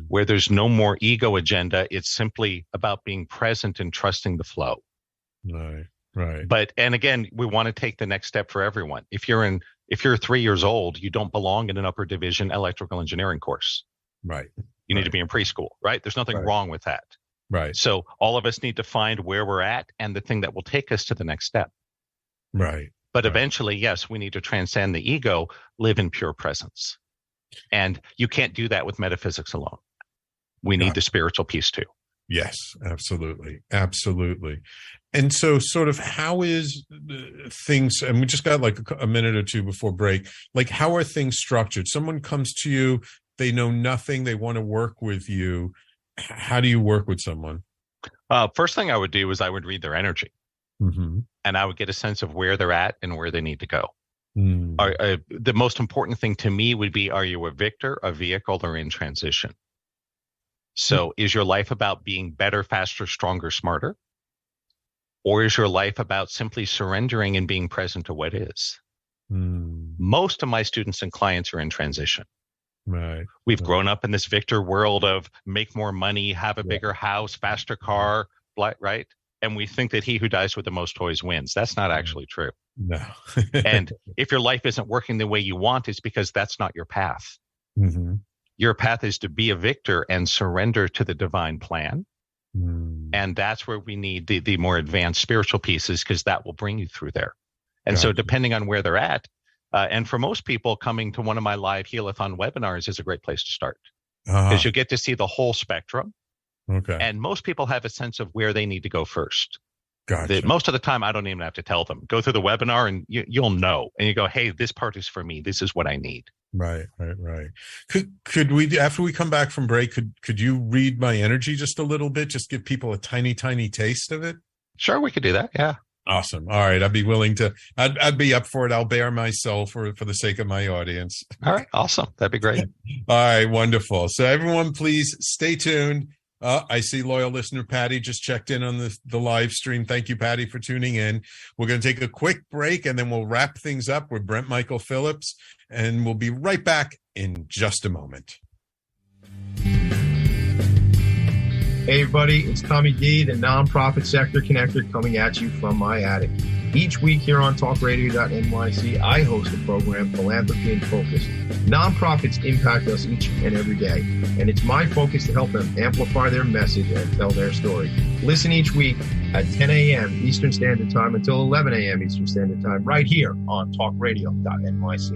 where there's no more ego agenda. It's simply about being present and trusting the flow. Right. But, and again, we want to take the next step for everyone. If you're 3 years old, you don't belong in an upper division electrical engineering course. Right. You need to be in preschool, right? There's nothing wrong with that. Right. So all of us need to find where we're at and the thing that will take us to the next step. Right. But eventually, yes, we need to transcend the ego, live in pure presence. And you can't do that with metaphysics alone. We need the spiritual piece too. Yes, absolutely. And so sort of how is things, and we just got like a minute or two before break, like how are things structured? Someone comes to you, they know nothing, they want to work with you. How do you work with someone? First thing I would do is I would read their energy. And I would get a sense of where they're at and where they need to go. The most important thing to me would be, are you a victor, a vehicle, or in transition? So is your life about being better, faster, stronger, smarter? Or is your life about simply surrendering and being present to what is? Most of my students and clients are in transition. Right. We've grown up in this victor world of make more money, have a bigger house, faster car, right? and we think that he who dies with the most toys wins. That's not actually true. No. And if your life isn't working the way you want, it's because that's not your path. Mm-hmm. Your path is to be a victor and surrender to the divine plan. Mm. And that's where we need the more advanced spiritual pieces, because that will bring you through there. And so depending on where they're at, and for most people, coming to one of my live Healathon webinars is a great place to start, because you'll get to see the whole spectrum. Okay. And most people have a sense of where they need to go first. Gotcha. Most of the time, I don't even have to tell them. Go through the webinar and you'll know. And you go, hey, this part is for me. This is what I need. Right. Could we, after we come back from break, could you read my energy just a little bit? Just give people a tiny taste of it? Sure, we could do that. Yeah. Awesome. All right. I'd be willing to, I'd be up for it. I'll bear myself for the sake of my audience. All right. Awesome. That'd be great. All right. Wonderful. So everyone, please stay tuned. I see loyal listener Patty just checked in on the live stream. Thank you, Patty, for tuning in. We're going to take a quick break, and then we'll wrap things up with Brent Michael Phillips, and we'll be right back in just a moment. Hey everybody, it's Tommy D, the nonprofit sector connector, coming at you from my attic. Each week here on talkradio.nyc, I host a program, Philanthropy in Focus. Nonprofits impact us each and every day, and it's my focus to help them amplify their message and tell their story. Listen each week at 10 a.m. Eastern Standard Time until 11 a.m. Eastern Standard Time, right here on talkradio.nyc.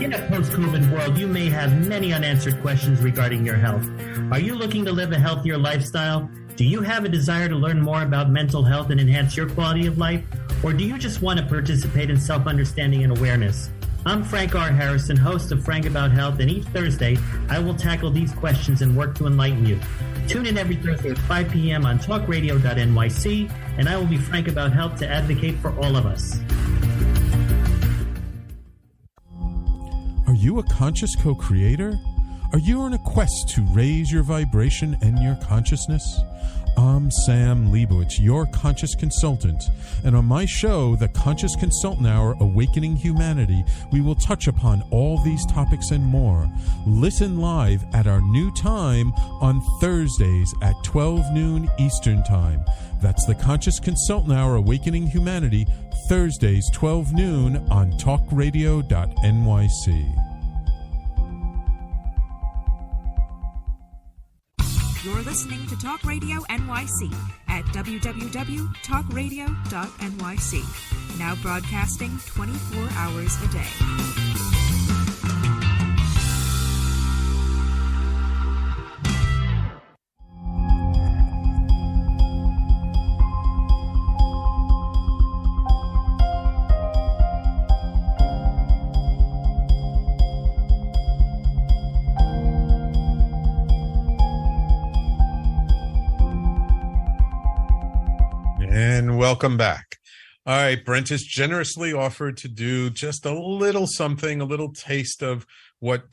In a post-COVID world, you may have many unanswered questions regarding your health. Are you looking to live a healthier lifestyle? Do you have a desire to learn more about mental health and enhance your quality of life? Or do you just want to participate in self-understanding and awareness? I'm Frank R. Harrison, host of Frank About Health, and each Thursday, I will tackle these questions and work to enlighten you. Tune in every Thursday at 5 p.m. on talkradio.nyc, and I will be Frank About Health to advocate for all of us. Are you a conscious co-creator? Are you on a quest to raise your vibration and your consciousness? I'm Sam Leibowitz, your conscious consultant, and on my show, The Conscious Consultant Hour, Awakening Humanity, we will touch upon all these topics and more. Listen live at our new time on Thursdays at 12 noon Eastern Time. That's The Conscious Consultant Hour, Awakening Humanity, Thursdays, 12 noon on talkradio.nyc. You're listening to Talk Radio NYC at www.talkradio.nyc. Now broadcasting 24 hours a day. And welcome back. All right, Brent has generously offered to do just a little something, a little taste of what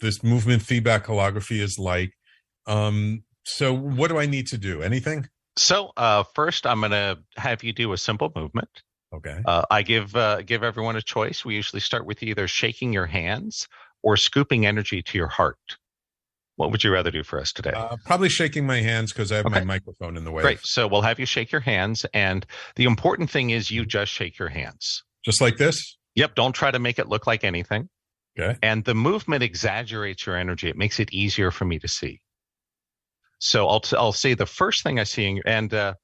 this movement feedback holography is like. So what do I need to do? Anything? So first, I'm going to have you do a simple movement. Okay. I give everyone a choice. We usually start with either shaking your hands or scooping energy to your heart. What would you rather do for us today? Probably shaking my hands because I have my microphone in the way. Great. So we'll have you shake your hands. And the important thing is you just shake your hands. Just like this? Yep. Don't try to make it look like anything. Okay. And the movement exaggerates your energy. It makes it easier for me to see. So I'll say the first thing I see in the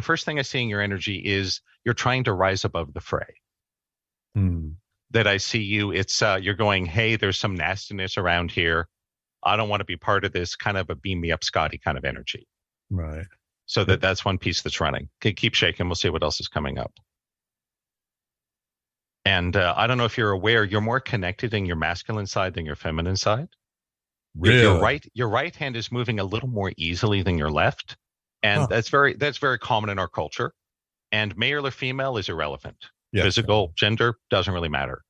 first thing I see in your energy is you're trying to rise above the fray. That I see you. It's you're going, hey, there's some nastiness around here. I don't want to be part of this, kind of a beam me up Scotty kind of energy. Right. So that's one piece that's running. Okay, keep shaking. We'll see what else is coming up. And I don't know if you're aware, you're more connected in your masculine side than your feminine side. Really? Your right hand is moving a little more easily than your left. And that's very common in our culture. And male or female is irrelevant. Yes. Physical, gender, doesn't really matter.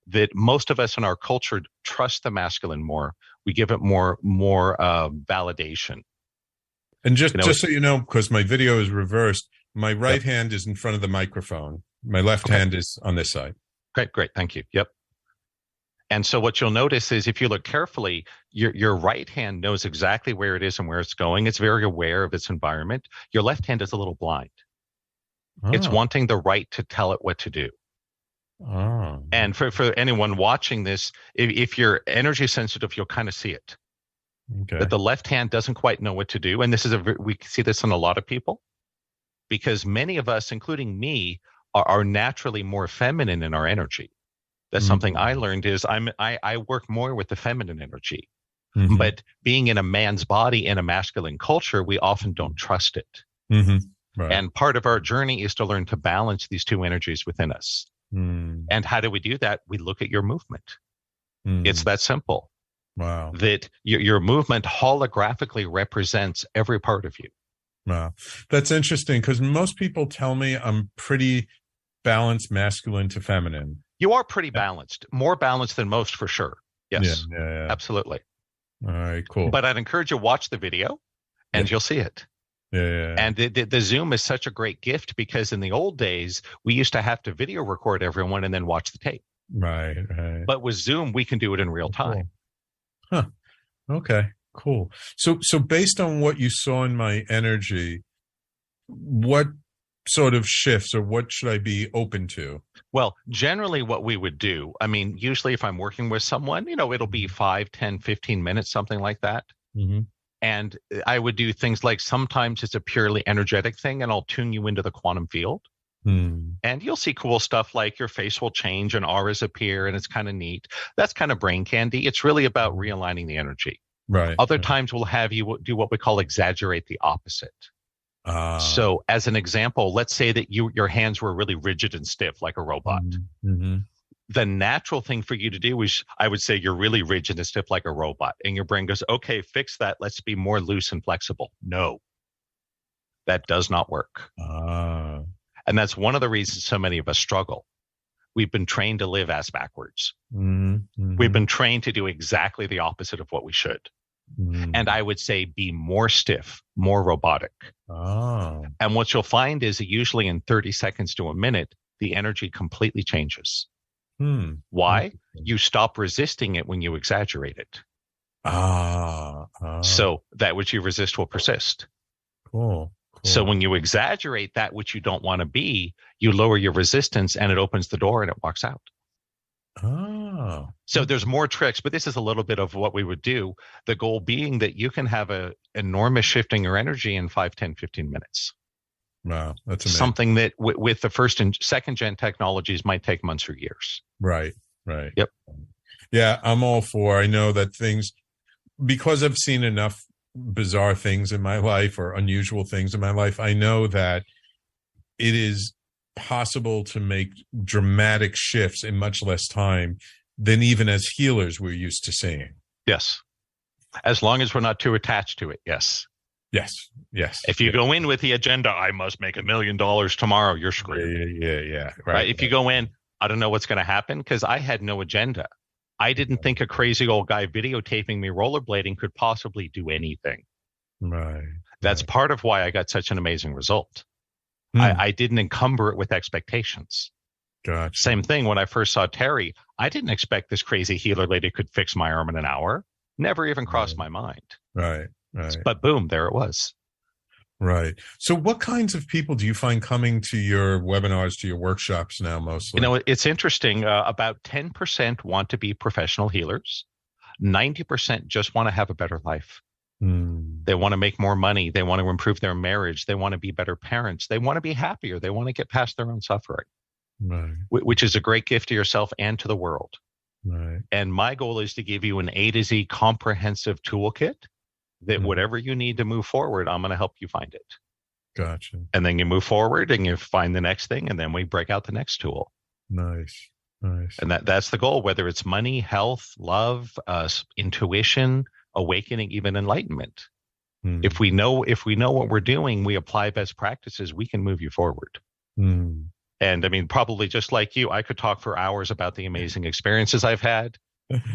That most of us in our culture trust the masculine more. We give it more validation. And just so you know, because my video is reversed, my right hand is in front of the microphone. My left hand is on this side. Okay, great. Thank you. Yep. And so what you'll notice is if you look carefully, your right hand knows exactly where it is and where it's going. It's very aware of its environment. Your left hand is a little blind. Oh. It's wanting the right to tell it what to do. Oh. And for anyone watching this, if you're energy sensitive, you'll kind of see it. Okay. That the left hand doesn't quite know what to do. And we see this in a lot of people because many of us, including me, are naturally more feminine in our energy. That's something I learned is I work more with the feminine energy, but being in a man's body in a masculine culture, we often don't trust it. Right. And part of our journey is to learn to balance these two energies within us. And how do we do that? We look at your movement. It's that simple. Wow. That your movement holographically represents every part of you. Wow. That's interesting because most people tell me I'm pretty balanced masculine to feminine. You are pretty balanced, more balanced than most for sure. Yes, yeah. Absolutely. All right, cool. But I'd encourage you to watch the video and you'll see it. Yeah. And the Zoom is such a great gift because in the old days, we used to have to video record everyone and then watch the tape. Right. But with Zoom, we can do it in real time. Cool. Okay, cool. So based on what you saw in my energy, what sort of shifts or what should I be open to? Well, generally what we would do, I mean, usually if I'm working with someone, it'll be 5, 10, 15 minutes, something like that. And I would do things like sometimes it's a purely energetic thing and I'll tune you into the quantum field. And you'll see cool stuff like your face will change and auras appear and it's kind of neat. That's kind of brain candy. It's really about realigning the energy. Right. Other times we'll have you do what we call exaggerate the opposite. So as an example, let's say that your hands were really rigid and stiff like a robot. The natural thing for you to do is, I would say, you're really rigid and stiff like a robot. And your brain goes, okay, fix that. Let's be more loose and flexible. No, that does not work. And that's one of the reasons so many of us struggle. We've been trained to live ass backwards. We've been trained to do exactly the opposite of what we should. And I would say be more stiff, more robotic. And what you'll find is that usually in 30 seconds to a minute, the energy completely changes. Why? You stop resisting it when you exaggerate it. So that which you resist will persist. Cool. So when you exaggerate that which you don't want to be, you lower your resistance and it opens the door and it walks out. So there's more tricks, but this is a little bit of what we would do. The goal being that you can have an enormous shift in your energy in 5, 10, 15 minutes. Wow, that's amazing. Something that with the first and second gen technologies might take months or years. Right. Yep. Yeah, I'm all for. I know that things, because I've seen enough bizarre things in my life or unusual things in my life, I know that it is possible to make dramatic shifts in much less time than even as healers we're used to seeing. Yes. As long as we're not too attached to it. Yes. If you go in with the agenda, I must make $1 million tomorrow, you're screwed. Yeah. Right. If you go in, I don't know what's going to happen because I had no agenda. I didn't think a crazy old guy videotaping me rollerblading could possibly do anything. Right. That's part of why I got such an amazing result. I didn't encumber it with expectations. Gotcha. Same thing when I first saw Terry. I didn't expect this crazy healer lady could fix my arm in an hour. Never even crossed my mind. Right. But boom, there it was. Right. So what kinds of people do you find coming to your webinars, to your workshops now mostly? It's interesting. About 10% want to be professional healers. 90% just want to have a better life. They want to make more money. They want to improve their marriage. They want to be better parents. They want to be happier. They want to get past their own suffering, which is a great gift to yourself and to the world. Right. And my goal is to give you an A to Z comprehensive toolkit that whatever you need to move forward, I'm going to help you find it. Gotcha. And then you move forward and you find the next thing, and then we break out the next tool. Nice. And that's the goal, whether it's money, health, love, intuition, awakening, even enlightenment. If we know what we're doing, we apply best practices, we can move you forward. And I mean, probably just like you, I could talk for hours about the amazing experiences I've had.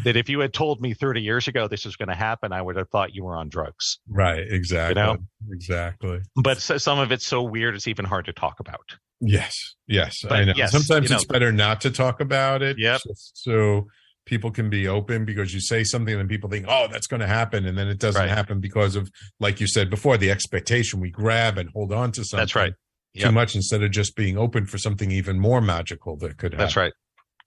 That if you had told me 30 years ago this was going to happen, I would have thought you were on drugs. Right. Exactly. Exactly. But some of it's so weird, it's even hard to talk about. Yes. But I know. yes, sometimes it's better not to talk about it. Yep. So people can be open, because you say something and people think, oh, that's going to happen. And then it doesn't happen because of, like you said before, the expectation. We grab and hold on to something. That's right. Too much, instead of just being open for something even more magical that could happen. That's right.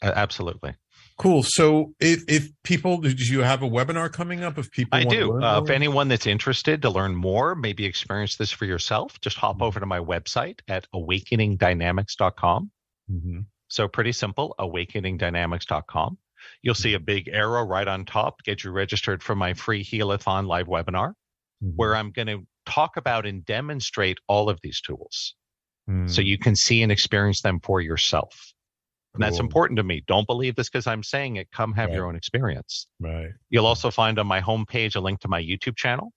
Absolutely. Cool. So if people, do you have a webinar coming up? If people I want do. to learn If anyone that's interested to learn more, maybe experience this for yourself, just hop over to my website at awakeningdynamics.com. Mm-hmm. So pretty simple, awakeningdynamics.com. You'll see a big arrow right on top. Get you registered for my free Healathon live webinar, where I'm going to talk about and demonstrate all of these tools so you can see and experience them for yourself. And that's important to me. Don't believe this because I'm saying it. Come have your own experience. Right. You'll also find on my homepage a link to my YouTube channel.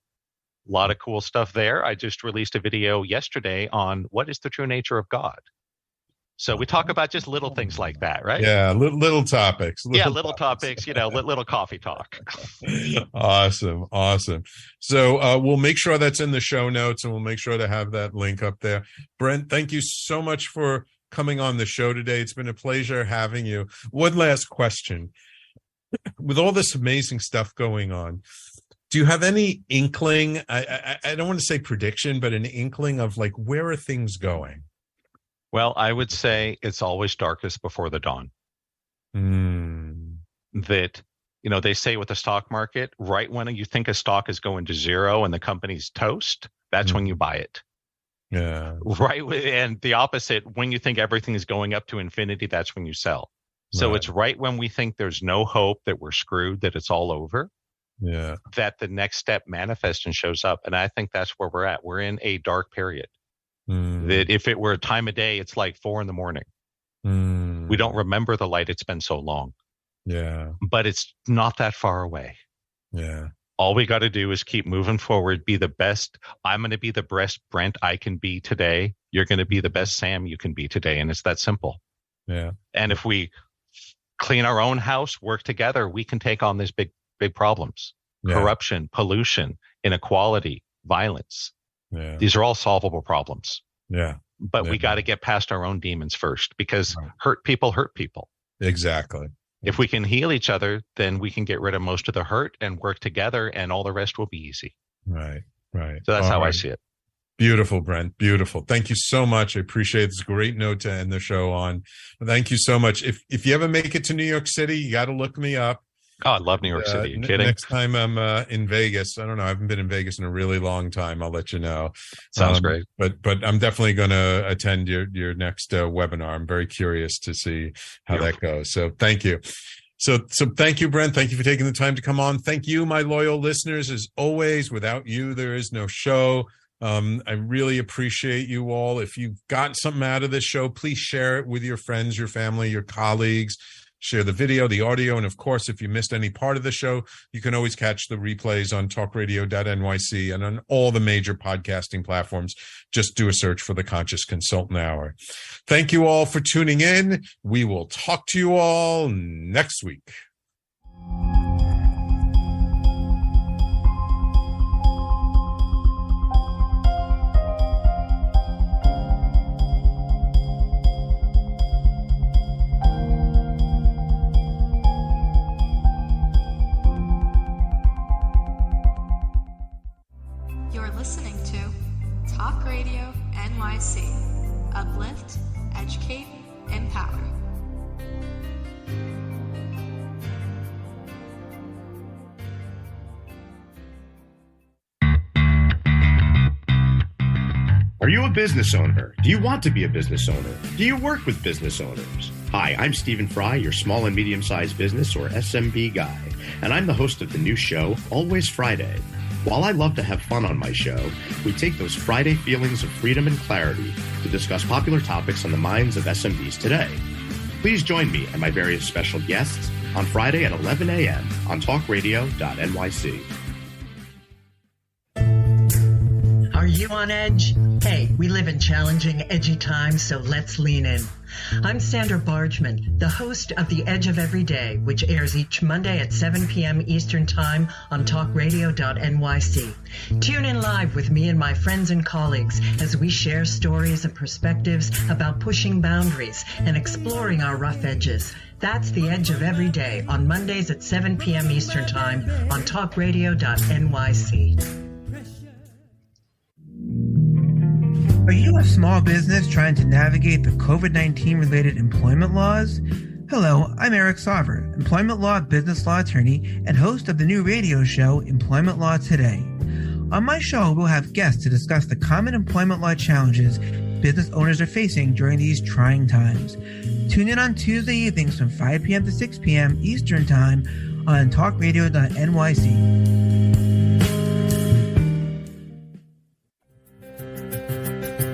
A lot of cool stuff there. I just released a video yesterday on what is the true nature of God. So we talk about just little things like that, right? Yeah, little topics. Little topics, little coffee talk. Awesome. So we'll make sure that's in the show notes, and we'll make sure to have that link up there. Brent, thank you so much for coming on the show today. It's been a pleasure having you. One last question. With all this amazing stuff going on, do you have any inkling, I don't want to say prediction, but an inkling of like, where are things going? Well, I would say it's always darkest before the dawn. That, they say with the stock market, right when you think a stock is going to zero and the company's toast, that's when you buy it. Yeah. Right. And the opposite, when you think everything is going up to infinity, that's when you sell. So it's right when we think there's no hope, that we're screwed, that it's all over. Yeah. That the next step manifests and shows up. And I think that's where we're at. We're in a dark period. That if it were a time of day, it's like 4 a.m. We don't remember the light. It's been so long. Yeah. But it's not that far away. Yeah. All we got to do is keep moving forward, be the best. I'm going to be the best Brent I can be today. You're going to be the best Sam you can be today. And it's that simple. Yeah. And if we clean our own house, work together, we can take on these big problems. Yeah. Corruption, pollution, inequality, violence. Yeah. These are all solvable problems. Yeah. But we got to get past our own demons first, because hurt people hurt people. Exactly. If we can heal each other, then we can get rid of most of the hurt and work together, and all the rest will be easy. Right. So that's how I see it. Beautiful, Brent. Beautiful. Thank you so much. I appreciate it. It's a great note to end the show on. Thank you so much. If you ever make it to New York City, you got to look me up. Oh, I love New York City. You kidding? Next time I'm in Vegas, I don't know. I haven't been in Vegas in a really long time. I'll let you know. Sounds great. But I'm definitely going to attend your next webinar. I'm very curious to see how that goes. So thank you. So thank you, Brent. Thank you for taking the time to come on. Thank you, my loyal listeners. As always, without you, there is no show. I really appreciate you all. If you've gotten something out of this show, please share it with your friends, your family, your colleagues. Share the video, the audio, and of course, if you missed any part of the show, you can always catch the replays on talkradio.nyc and on all the major podcasting platforms. Just do a search for the Conscious Consultant Hour. Thank you all for tuning in. We will talk to you all next week. Listening to Talk Radio NYC. Uplift, educate, empower. Are you a business owner? Do you want to be a business owner? Do you work with business owners? Hi, I'm Stephen Fry, your small and medium-sized business or SMB guy, and I'm the host of the new show, Always Friday. While I love to have fun on my show, we take those Friday feelings of freedom and clarity to discuss popular topics on the minds of SMBs today. Please join me and my various special guests on Friday at 11 a.m. on talkradio.nyc. Are you on edge? Hey, we live in challenging, edgy times, so let's lean in. I'm Sandra Bargeman, the host of The Edge of Every Day, which airs each Monday at 7 p.m. Eastern Time on talkradio.nyc. Tune in live with me and my friends and colleagues as we share stories and perspectives about pushing boundaries and exploring our rough edges. That's the Edge of Every Day on Mondays at 7 p.m. Eastern Time on talkradio.nyc. Are you a small business trying to navigate the COVID-19 related employment laws? Hello, I'm Eric Sauver, employment law business law attorney and host of the new radio show Employment Law Today. On my show, we'll have guests to discuss the common employment law challenges business owners are facing during these trying times. Tune in on Tuesday evenings from 5 p.m. to 6 p.m. Eastern Time on talkradio.nyc.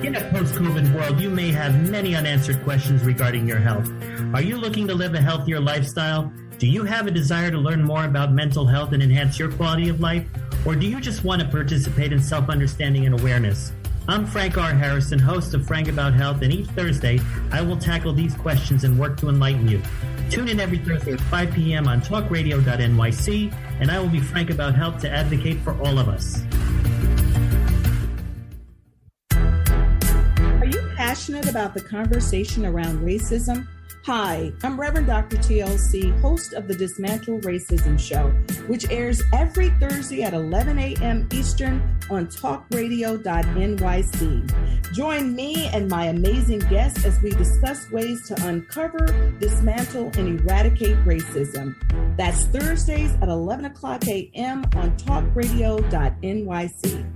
In a post-COVID world, you may have many unanswered questions regarding your health. Are you looking to live a healthier lifestyle? Do you have a desire to learn more about mental health and enhance your quality of life? Or do you just want to participate in self-understanding and awareness? I'm Frank R. Harrison, host of Frank About Health, and each Thursday, I will tackle these questions and work to enlighten you. Tune in every Thursday at 5 p.m. on talkradio.nyc, and I will be Frank About Health to advocate for all of us. Are you passionate about the conversation around racism? Hi, I'm Reverend Dr. TLC, host of the Dismantle Racism Show, which airs every Thursday at 11 a.m. Eastern on talkradio.nyc. Join me and my amazing guests as we discuss ways to uncover, dismantle, and eradicate racism. That's Thursdays at 11 o'clock a.m. on talkradio.nyc.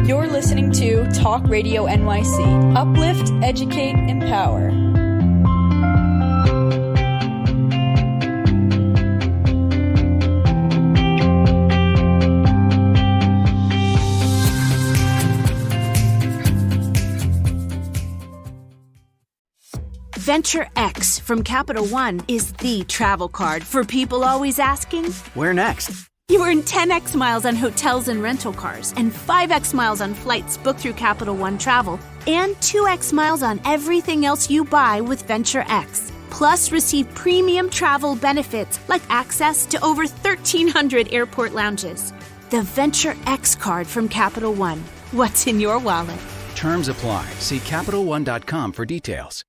You're listening to Talk Radio NYC. Uplift, educate, empower. Venture X from Capital One is the travel card for people always asking, where next? You earn 10x miles on hotels and rental cars, and 5x miles on flights booked through Capital One Travel, and 2x miles on everything else you buy with Venture X. Plus, receive premium travel benefits like access to over 1,300 airport lounges. The Venture X card from Capital One. What's in your wallet? Terms apply. See CapitalOne.com for details.